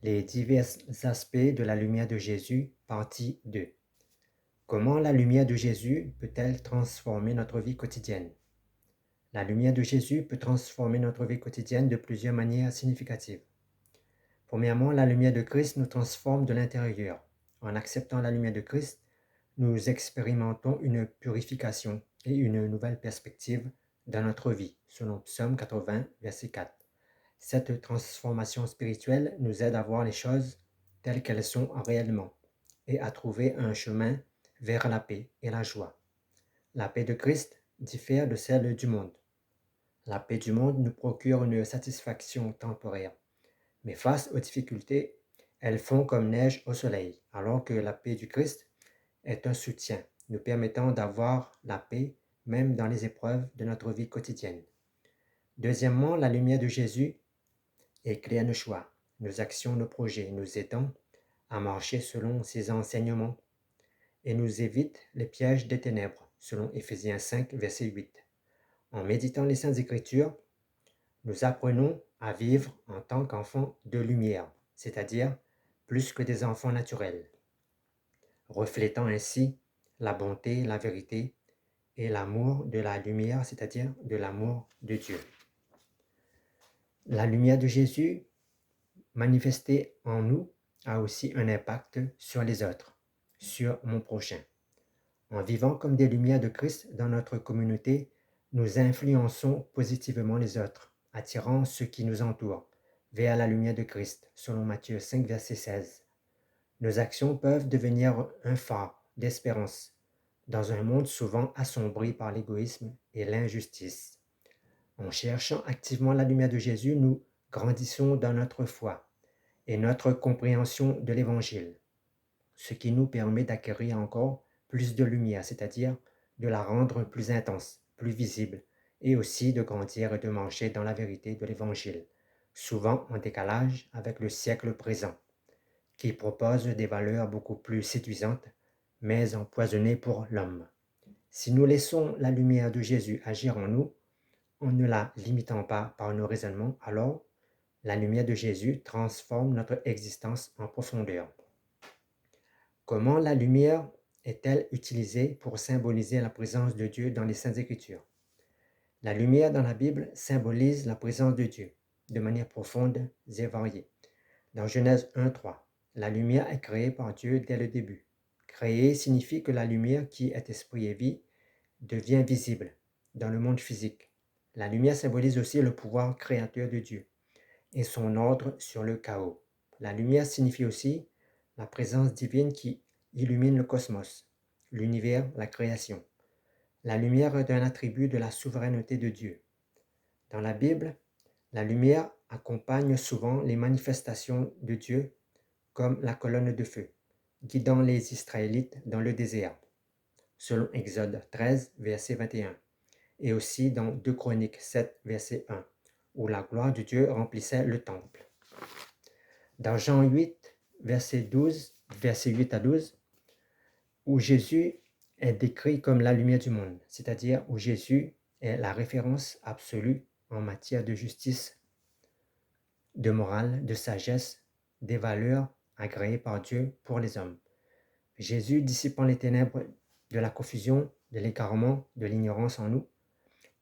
Les divers aspects de la lumière de Jésus, partie 2. Comment la lumière de Jésus peut-elle transformer notre vie quotidienne? La lumière de Jésus peut transformer notre vie quotidienne de plusieurs manières significatives. Premièrement, la lumière de Christ nous transforme de l'intérieur. En acceptant la lumière de Christ, nous expérimentons une purification et une nouvelle perspective dans notre vie, selon Psaume 80, verset 4. Cette transformation spirituelle nous aide à voir les choses telles qu'elles sont réellement et à trouver un chemin vers la paix et la joie. La paix de Christ diffère de celle du monde. La paix du monde nous procure une satisfaction temporaire, mais face aux difficultés, elles font comme neige au soleil, alors que la paix du Christ est un soutien, nous permettant d'avoir la paix même dans les épreuves de notre vie quotidienne. Deuxièmement, la lumière de Jésus éclaire nos choix, nos actions, nos projets, nous aidant à marcher selon ses enseignements et nous évite les pièges des ténèbres, selon Éphésiens 5, verset 8. En méditant les Saintes Écritures, nous apprenons à vivre en tant qu'enfants de lumière, c'est-à-dire plus que des enfants naturels, reflétant ainsi la bonté, la vérité et l'amour de la lumière, c'est-à-dire de l'amour de Dieu. La lumière de Jésus manifestée en nous a aussi un impact sur les autres, sur mon prochain. En vivant comme des lumières de Christ dans notre communauté, nous influençons positivement les autres, attirant ceux qui nous entourent vers la lumière de Christ, selon Matthieu 5, verset 16. Nos actions peuvent devenir un phare d'espérance dans un monde souvent assombri par l'égoïsme et l'injustice. En cherchant activement la lumière de Jésus, nous grandissons dans notre foi et notre compréhension de l'Évangile, ce qui nous permet d'acquérir encore plus de lumière, c'est-à-dire de la rendre plus intense, plus visible, et aussi de grandir et de marcher dans la vérité de l'Évangile, souvent en décalage avec le siècle présent, qui propose des valeurs beaucoup plus séduisantes, mais empoisonnées pour l'homme. Si nous laissons la lumière de Jésus agir en nous, en ne la limitant pas par nos raisonnements, alors la lumière de Jésus transforme notre existence en profondeur. Comment la lumière est-elle utilisée pour symboliser la présence de Dieu dans les Saintes Écritures? La lumière dans la Bible symbolise la présence de Dieu de manière profonde et variée. Dans Genèse 1:3, la lumière est créée par Dieu dès le début. Créer signifie que la lumière qui est esprit et vie devient visible dans le monde physique. La lumière symbolise aussi le pouvoir créateur de Dieu et son ordre sur le chaos. La lumière signifie aussi la présence divine qui illumine le cosmos, l'univers, la création. La lumière est un attribut de la souveraineté de Dieu. Dans la Bible, la lumière accompagne souvent les manifestations de Dieu comme la colonne de feu, guidant les Israélites dans le désert, selon Exode 13, verset 21, et aussi dans 2 Chroniques 7, verset 1, où la gloire de Dieu remplissait le temple. Dans Jean 8, verset 8 à 12, où Jésus est décrit comme la lumière du monde, c'est-à-dire où Jésus est la référence absolue en matière de justice, de morale, de sagesse, des valeurs agréées par Dieu pour les hommes. Jésus, dissipant les ténèbres de la confusion, de l'égarement, de l'ignorance en nous,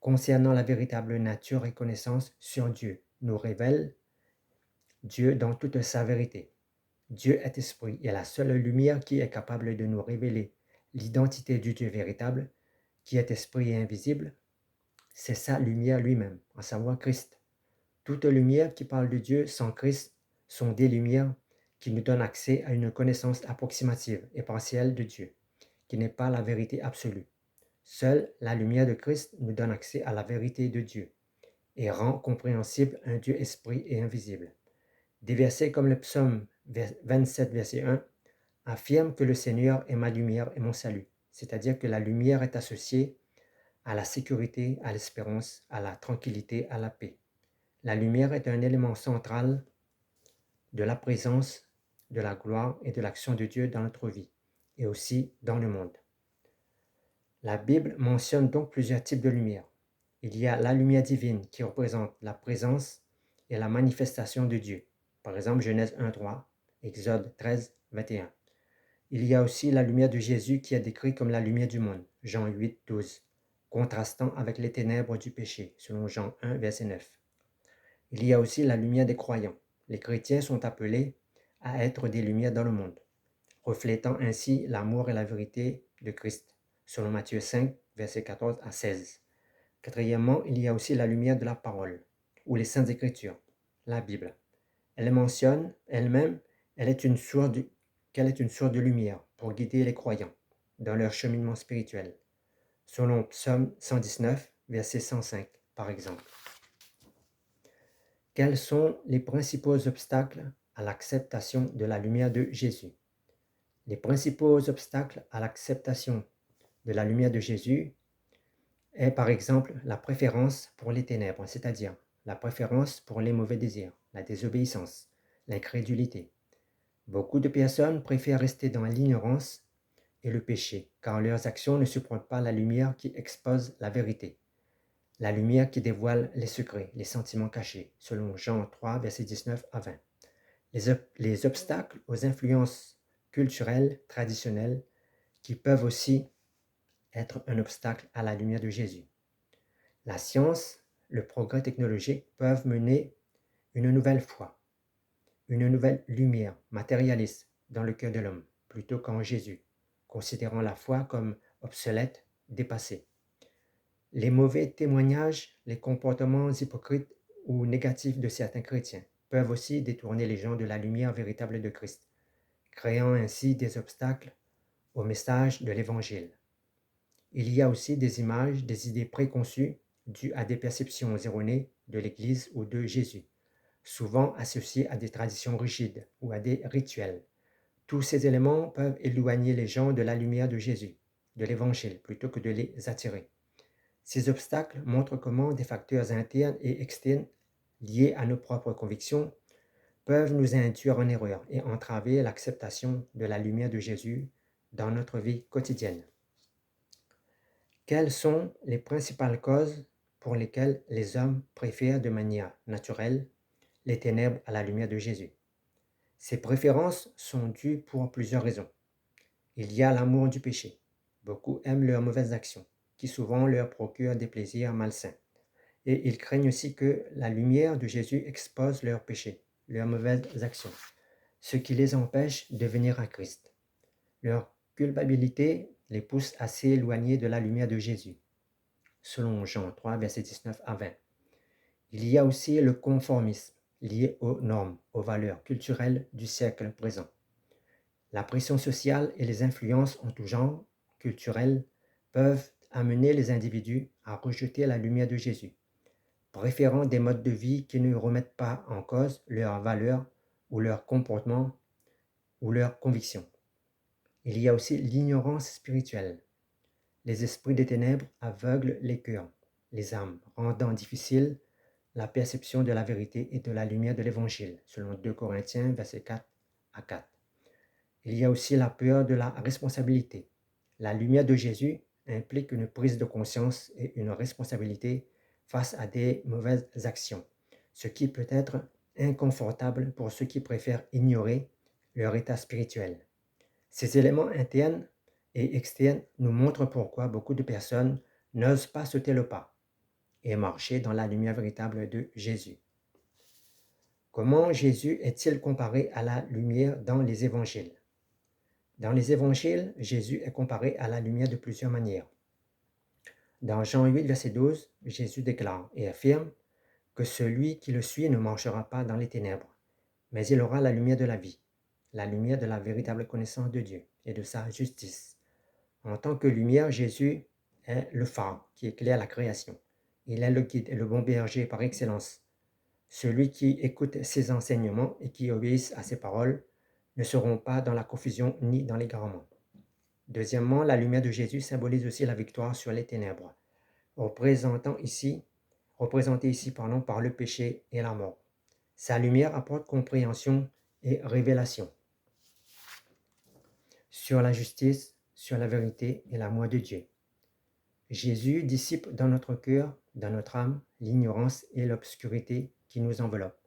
concernant la véritable nature et connaissance sur Dieu, nous révèle Dieu dans toute sa vérité. Dieu est esprit et la seule lumière qui est capable de nous révéler l'identité du Dieu véritable, qui est esprit et invisible, c'est sa lumière lui-même, à savoir Christ. Toute lumière qui parle de Dieu sans Christ sont des lumières qui nous donnent accès à une connaissance approximative et partielle de Dieu, qui n'est pas la vérité absolue. Seule la lumière de Christ nous donne accès à la vérité de Dieu et rend compréhensible un Dieu esprit et invisible. Des versets comme le psaume 27, verset 1, affirment que le Seigneur est ma lumière et mon salut, c'est-à-dire que la lumière est associée à la sécurité, à l'espérance, à la tranquillité, à la paix. La lumière est un élément central de la présence, de la gloire et de l'action de Dieu dans notre vie et aussi dans le monde. La Bible mentionne donc plusieurs types de lumière. Il y a la lumière divine qui représente la présence et la manifestation de Dieu. Par exemple, Genèse 1:3, Exode 13:21. Il y a aussi la lumière de Jésus qui est décrite comme la lumière du monde, Jean 8:12, contrastant avec les ténèbres du péché, selon Jean 1, verset 9. Il y a aussi la lumière des croyants. Les chrétiens sont appelés à être des lumières dans le monde, reflétant ainsi l'amour et la vérité de Christ, selon Matthieu 5, verset 14 à 16. Quatrièmement, il y a aussi la lumière de la parole, ou les saintes écritures, la Bible. Elle mentionne elle-même qu'elle est une source de lumière pour guider les croyants dans leur cheminement spirituel, selon Psaume 119, verset 105, par exemple. Quels sont les principaux obstacles à l'acceptation de la lumière de Jésus? Les principaux obstacles à l'acceptation de la lumière de Jésus est par exemple la préférence pour les ténèbres, c'est-à-dire la préférence pour les mauvais désirs, la désobéissance, l'incrédulité. Beaucoup de personnes préfèrent rester dans l'ignorance et le péché, car leurs actions ne supportent pas la lumière qui expose la vérité, la lumière qui dévoile les secrets, les sentiments cachés, selon Jean 3, versets 19 à 20. Les obstacles aux influences culturelles, traditionnelles, qui peuvent aussi être un obstacle à la lumière de Jésus. La science, le progrès technologique peuvent mener une nouvelle foi, une nouvelle lumière matérialiste dans le cœur de l'homme, plutôt qu'en Jésus, considérant la foi comme obsolète, dépassée. Les mauvais témoignages, les comportements hypocrites ou négatifs de certains chrétiens peuvent aussi détourner les gens de la lumière véritable de Christ, créant ainsi des obstacles au message de l'Évangile. Il y a aussi des images, des idées préconçues dues à des perceptions erronées de l'Église ou de Jésus, souvent associées à des traditions rigides ou à des rituels. Tous ces éléments peuvent éloigner les gens de la lumière de Jésus, de l'Évangile, plutôt que de les attirer. Ces obstacles montrent comment des facteurs internes et externes liés à nos propres convictions peuvent nous induire en erreur et entraver l'acceptation de la lumière de Jésus dans notre vie quotidienne. Quelles sont les principales causes pour lesquelles les hommes préfèrent de manière naturelle les ténèbres à la lumière de Jésus? Ces préférences sont dues pour plusieurs raisons. Il y a l'amour du péché. Beaucoup aiment leurs mauvaises actions, qui souvent leur procurent des plaisirs malsains. Et ils craignent aussi que la lumière de Jésus expose leurs péchés, leurs mauvaises actions, ce qui les empêche de venir à Christ. Leur culpabilité les pousse à s'éloigner de la lumière de Jésus, selon Jean 3, versets 19 à 20. Il y a aussi le conformisme, lié aux normes, aux valeurs culturelles du siècle présent. La pression sociale et les influences en tout genre culturel peuvent amener les individus à rejeter la lumière de Jésus, préférant des modes de vie qui ne remettent pas en cause leurs valeurs ou leur comportement ou leurs convictions. Il y a aussi l'ignorance spirituelle. Les esprits des ténèbres aveuglent les cœurs, les âmes, rendant difficile la perception de la vérité et de la lumière de l'Évangile, selon 2 Corinthiens, versets 4 à 4. Il y a aussi la peur de la responsabilité. La lumière de Jésus implique une prise de conscience et une responsabilité face à des mauvaises actions, ce qui peut être inconfortable pour ceux qui préfèrent ignorer leur état spirituel. Ces éléments internes et externes nous montrent pourquoi beaucoup de personnes n'osent pas sauter le pas et marcher dans la lumière véritable de Jésus. Comment Jésus est-il comparé à la lumière dans les évangiles? Dans les évangiles, Jésus est comparé à la lumière de plusieurs manières. Dans Jean 8, verset 12, Jésus déclare et affirme que celui qui le suit ne marchera pas dans les ténèbres, mais il aura la lumière de la vie, la lumière de la véritable connaissance de Dieu et de sa justice. En tant que lumière, Jésus est le phare qui éclaire la création. Il est le guide et le bon berger par excellence. Celui qui écoute ses enseignements et qui obéisse à ses paroles ne seront pas dans la confusion ni dans l'égarement. Deuxièmement, la lumière de Jésus symbolise aussi la victoire sur les ténèbres, représentée ici par le péché et la mort. Sa lumière apporte compréhension et révélation sur la justice, sur la vérité et l'amour de Dieu. Jésus dissipe dans notre cœur, dans notre âme, l'ignorance et l'obscurité qui nous enveloppent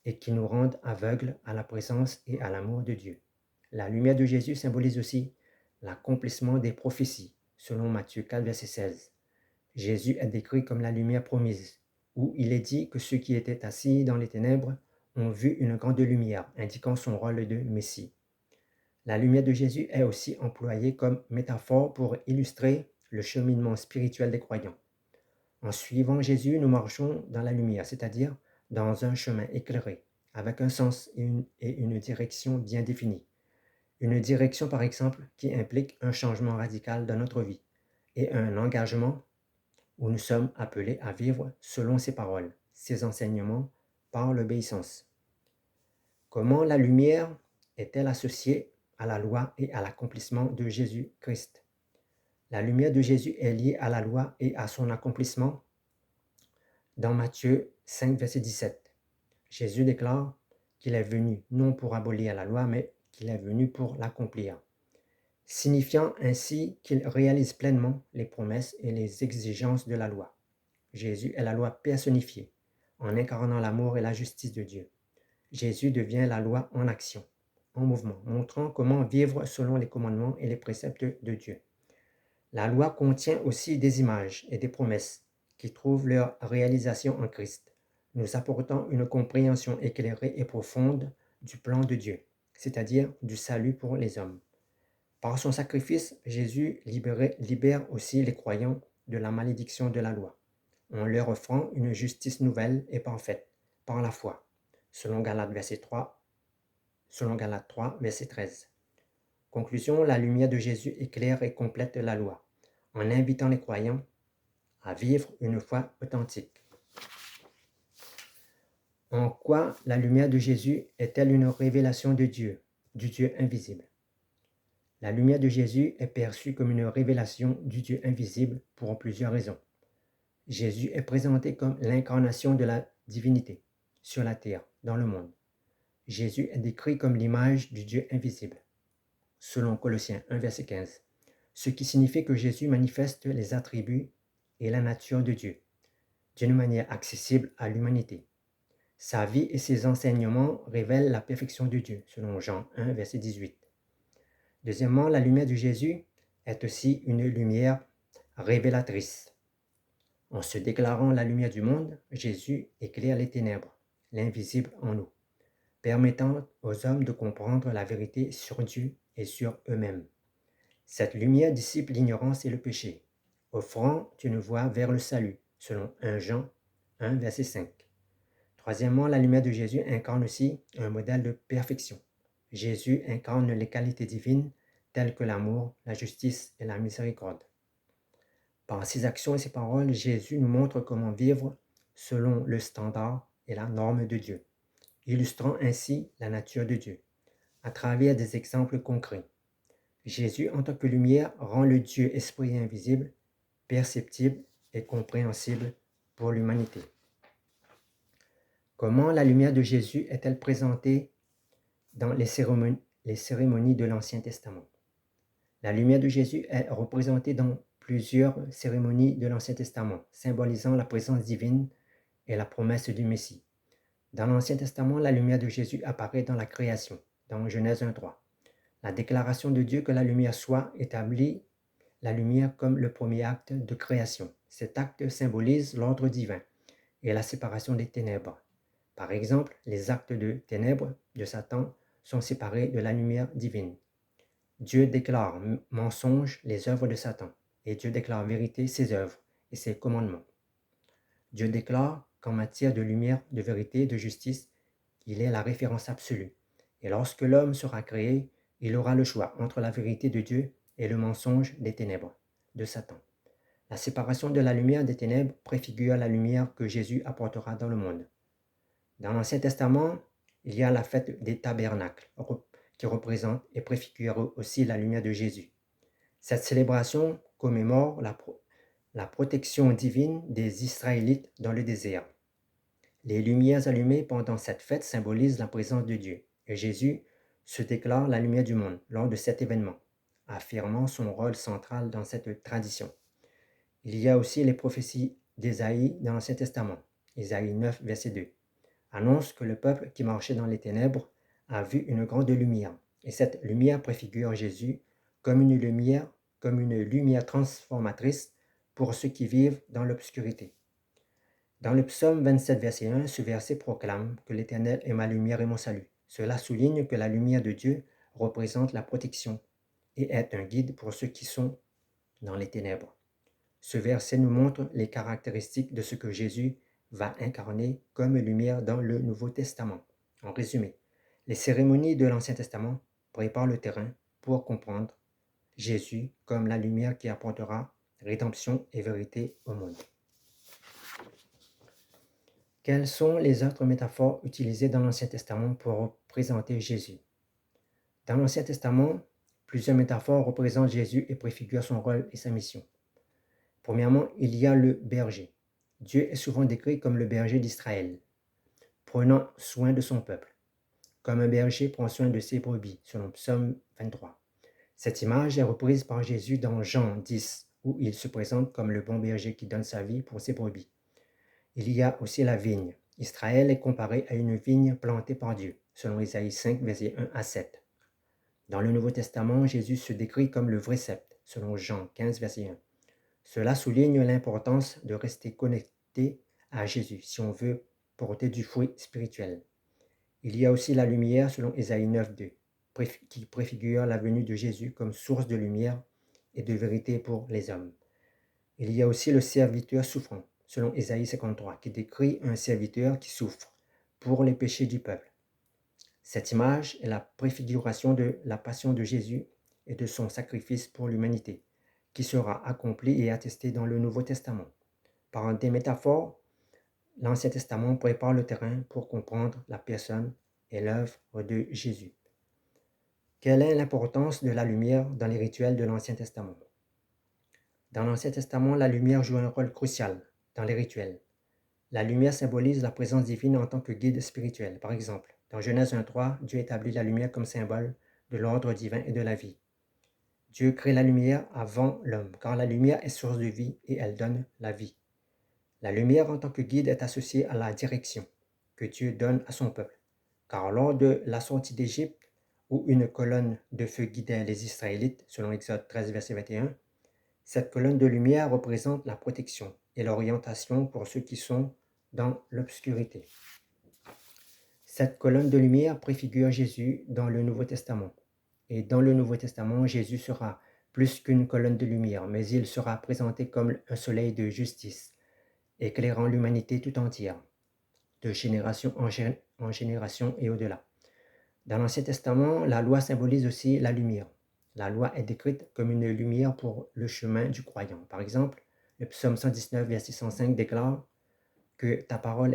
et qui nous rendent aveugles à la présence et à l'amour de Dieu. La lumière de Jésus symbolise aussi l'accomplissement des prophéties, selon Matthieu 4, verset 16. Jésus est décrit comme la lumière promise, où il est dit que ceux qui étaient assis dans les ténèbres ont vu une grande lumière, indiquant son rôle de Messie. La lumière de Jésus est aussi employée comme métaphore pour illustrer le cheminement spirituel des croyants. En suivant Jésus, nous marchons dans la lumière, c'est-à-dire dans un chemin éclairé, avec un sens et une direction bien définie. Une direction, par exemple, qui implique un changement radical dans notre vie et un engagement où nous sommes appelés à vivre selon ses paroles, ses enseignements, par l'obéissance. Comment la lumière est-elle associée à la loi et à l'accomplissement de Jésus-Christ? La lumière de Jésus est liée à la loi et à son accomplissement dans Matthieu 5, verset 17. Jésus déclare qu'il est venu non pour abolir la loi, mais qu'il est venu pour l'accomplir, signifiant ainsi qu'il réalise pleinement les promesses et les exigences de la loi. Jésus est la loi personnifiée, en incarnant l'amour et la justice de Dieu. Jésus devient la loi en action, en mouvement, montrant comment vivre selon les commandements et les préceptes de Dieu. La loi contient aussi des images et des promesses qui trouvent leur réalisation en Christ, nous apportant une compréhension éclairée et profonde du plan de Dieu, c'est-à-dire du salut pour les hommes. Par son sacrifice, Jésus libère aussi les croyants de la malédiction de la loi, en leur offrant une justice nouvelle et parfaite par la foi, selon Galates 3, verset 13. Conclusion, la lumière de Jésus éclaire et complète la loi, en invitant les croyants à vivre une foi authentique. En quoi la lumière de Jésus est-elle une révélation de Dieu, du Dieu invisible? La lumière de Jésus est perçue comme une révélation du Dieu invisible pour plusieurs raisons. Jésus est présenté comme l'incarnation de la divinité sur la terre, dans le monde. Jésus est décrit comme l'image du Dieu invisible, selon Colossiens 1, verset 15, ce qui signifie que Jésus manifeste les attributs et la nature de Dieu, d'une manière accessible à l'humanité. Sa vie et ses enseignements révèlent la perfection de Dieu, selon Jean 1, verset 18. Deuxièmement, la lumière de Jésus est aussi une lumière révélatrice. En se déclarant la lumière du monde, Jésus éclaire les ténèbres, l'invisible en nous, permettant aux hommes de comprendre la vérité sur Dieu et sur eux-mêmes. Cette lumière dissipe l'ignorance et le péché, offrant une voie vers le salut, selon 1 Jean 1, verset 5. Troisièmement, la lumière de Jésus incarne aussi un modèle de perfection. Jésus incarne les qualités divines telles que l'amour, la justice et la miséricorde. Par ses actions et ses paroles, Jésus nous montre comment vivre selon le standard et la norme de Dieu, illustrant ainsi la nature de Dieu, à travers des exemples concrets. Jésus, en tant que lumière, rend le Dieu esprit invisible, perceptible et compréhensible pour l'humanité. Comment la lumière de Jésus est-elle présentée dans les cérémonies de l'Ancien Testament? La lumière de Jésus est représentée dans plusieurs cérémonies de l'Ancien Testament, symbolisant la présence divine et la promesse du Messie. Dans l'Ancien Testament, la lumière de Jésus apparaît dans la création, dans Genèse 1:3. La déclaration de Dieu que la lumière soit établit la lumière comme le premier acte de création. Cet acte symbolise l'ordre divin et la séparation des ténèbres. Par exemple, les actes de ténèbres de Satan sont séparés de la lumière divine. Dieu déclare mensonge les œuvres de Satan, et Dieu déclare vérité ses œuvres et ses commandements. Dieu déclare qu'en matière de lumière, de vérité, de justice, il est la référence absolue. Et lorsque l'homme sera créé, il aura le choix entre la vérité de Dieu et le mensonge des ténèbres, de Satan. La séparation de la lumière des ténèbres préfigure la lumière que Jésus apportera dans le monde. Dans l'Ancien Testament, il y a la fête des tabernacles, qui représente et préfigure aussi la lumière de Jésus. Cette célébration commémore la protection divine des Israélites dans le désert. Les lumières allumées pendant cette fête symbolisent la présence de Dieu, et Jésus se déclare la lumière du monde lors de cet événement, affirmant son rôle central dans cette tradition. Il y a aussi les prophéties d'Ésaïe dans l'Ancien Testament, Ésaïe 9, verset 2. annonce que le peuple qui marchait dans les ténèbres a vu une grande lumière. Et cette lumière préfigure Jésus comme une lumière transformatrice pour ceux qui vivent dans l'obscurité. Dans le psaume 27, verset 1, ce verset proclame que l'Éternel est ma lumière et mon salut. Cela souligne que la lumière de Dieu représente la protection et est un guide pour ceux qui sont dans les ténèbres. Ce verset nous montre les caractéristiques de ce que Jésus va incarner comme lumière dans le Nouveau Testament. En résumé, les cérémonies de l'Ancien Testament préparent le terrain pour comprendre Jésus comme la lumière qui apportera rédemption et vérité au monde. Quelles sont les autres métaphores utilisées dans l'Ancien Testament pour représenter Jésus? Dans l'Ancien Testament, plusieurs métaphores représentent Jésus et préfigurent son rôle et sa mission. Premièrement, il y a le berger. Dieu est souvent décrit comme le berger d'Israël, prenant soin de son peuple, comme un berger prend soin de ses brebis, selon Psaume 23. Cette image est reprise par Jésus dans Jean 10, où il se présente comme le bon berger qui donne sa vie pour ses brebis. Il y a aussi la vigne. Israël est comparé à une vigne plantée par Dieu, selon Isaïe 5, versets 1 à 7. Dans le Nouveau Testament, Jésus se décrit comme le vrai cep, selon Jean 15, verset 1. Cela souligne l'importance de rester connecté à Jésus si on veut porter du fruit spirituel. Il y a aussi la lumière selon Ésaïe 9.2, qui préfigure la venue de Jésus comme source de lumière et de vérité pour les hommes. Il y a aussi le serviteur souffrant, selon Ésaïe 53, qui décrit un serviteur qui souffre pour les péchés du peuple. Cette image est la préfiguration de la passion de Jésus et de son sacrifice pour l'humanité, qui sera accompli et attesté dans le Nouveau Testament. Par des métaphores, l'Ancien Testament prépare le terrain pour comprendre la personne et l'œuvre de Jésus. Quelle est l'importance de la lumière dans les rituels de l'Ancien Testament? Dans l'Ancien Testament, la lumière joue un rôle crucial dans les rituels. La lumière symbolise la présence divine en tant que guide spirituel. Par exemple, dans Genèse 1.3, Dieu établit la lumière comme symbole de l'ordre divin et de la vie. Dieu crée la lumière avant l'homme, car la lumière est source de vie et elle donne la vie. La lumière en tant que guide est associée à la direction que Dieu donne à son peuple, car lors de la sortie d'Égypte, où une colonne de feu guidait les Israélites, selon Exode 13, verset 21, cette colonne de lumière représente la protection et l'orientation pour ceux qui sont dans l'obscurité. Cette colonne de lumière préfigure Jésus dans le Nouveau Testament. Et dans le Nouveau Testament, Jésus sera plus qu'une colonne de lumière, mais il sera présenté comme un soleil de justice, éclairant l'humanité tout entière, de génération en génération et au-delà. Dans l'Ancien Testament, la loi symbolise aussi la lumière. La loi est décrite comme une lumière pour le chemin du croyant. Par exemple, le psaume 119, verset 105 déclare que ta parole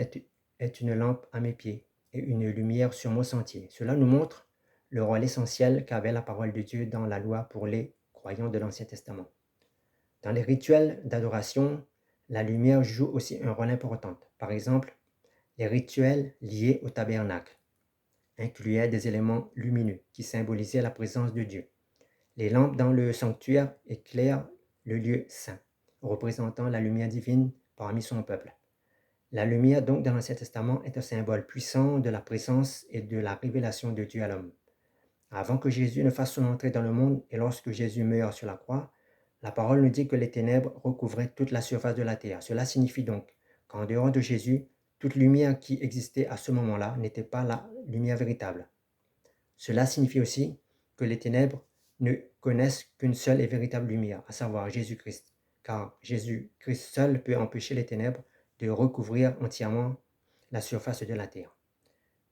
est une lampe à mes pieds et une lumière sur mon sentier. Cela nous montre le rôle essentiel qu'avait la parole de Dieu dans la loi pour les croyants de l'Ancien Testament. Dans les rituels d'adoration, la lumière joue aussi un rôle important. Par exemple, les rituels liés au tabernacle incluaient des éléments lumineux qui symbolisaient la présence de Dieu. Les lampes dans le sanctuaire éclairent le lieu saint, représentant la lumière divine parmi son peuple. La lumière donc dans l'Ancien Testament est un symbole puissant de la présence et de la révélation de Dieu à l'homme. Avant que Jésus ne fasse son entrée dans le monde et lorsque Jésus meurt sur la croix, la parole nous dit que les ténèbres recouvraient toute la surface de la terre. Cela signifie donc qu'en dehors de Jésus, toute lumière qui existait à ce moment-là n'était pas la lumière véritable. Cela signifie aussi que les ténèbres ne connaissent qu'une seule et véritable lumière, à savoir Jésus-Christ, car Jésus-Christ seul peut empêcher les ténèbres de recouvrir entièrement la surface de la terre.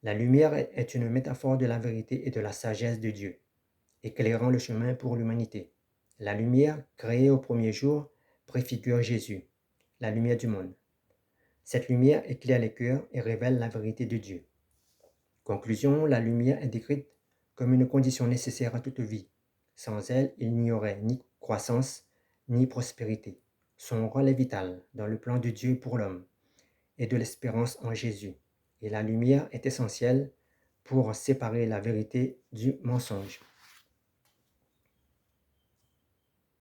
La lumière est une métaphore de la vérité et de la sagesse de Dieu, éclairant le chemin pour l'humanité. La lumière, créée au premier jour, préfigure Jésus, la lumière du monde. Cette lumière éclaire les cœurs et révèle la vérité de Dieu. Conclusion, la lumière est décrite comme une condition nécessaire à toute vie. Sans elle, il n'y aurait ni croissance ni prospérité. Son rôle est vital dans le plan de Dieu pour l'homme et de l'espérance en Jésus. Et la lumière est essentielle pour séparer la vérité du mensonge.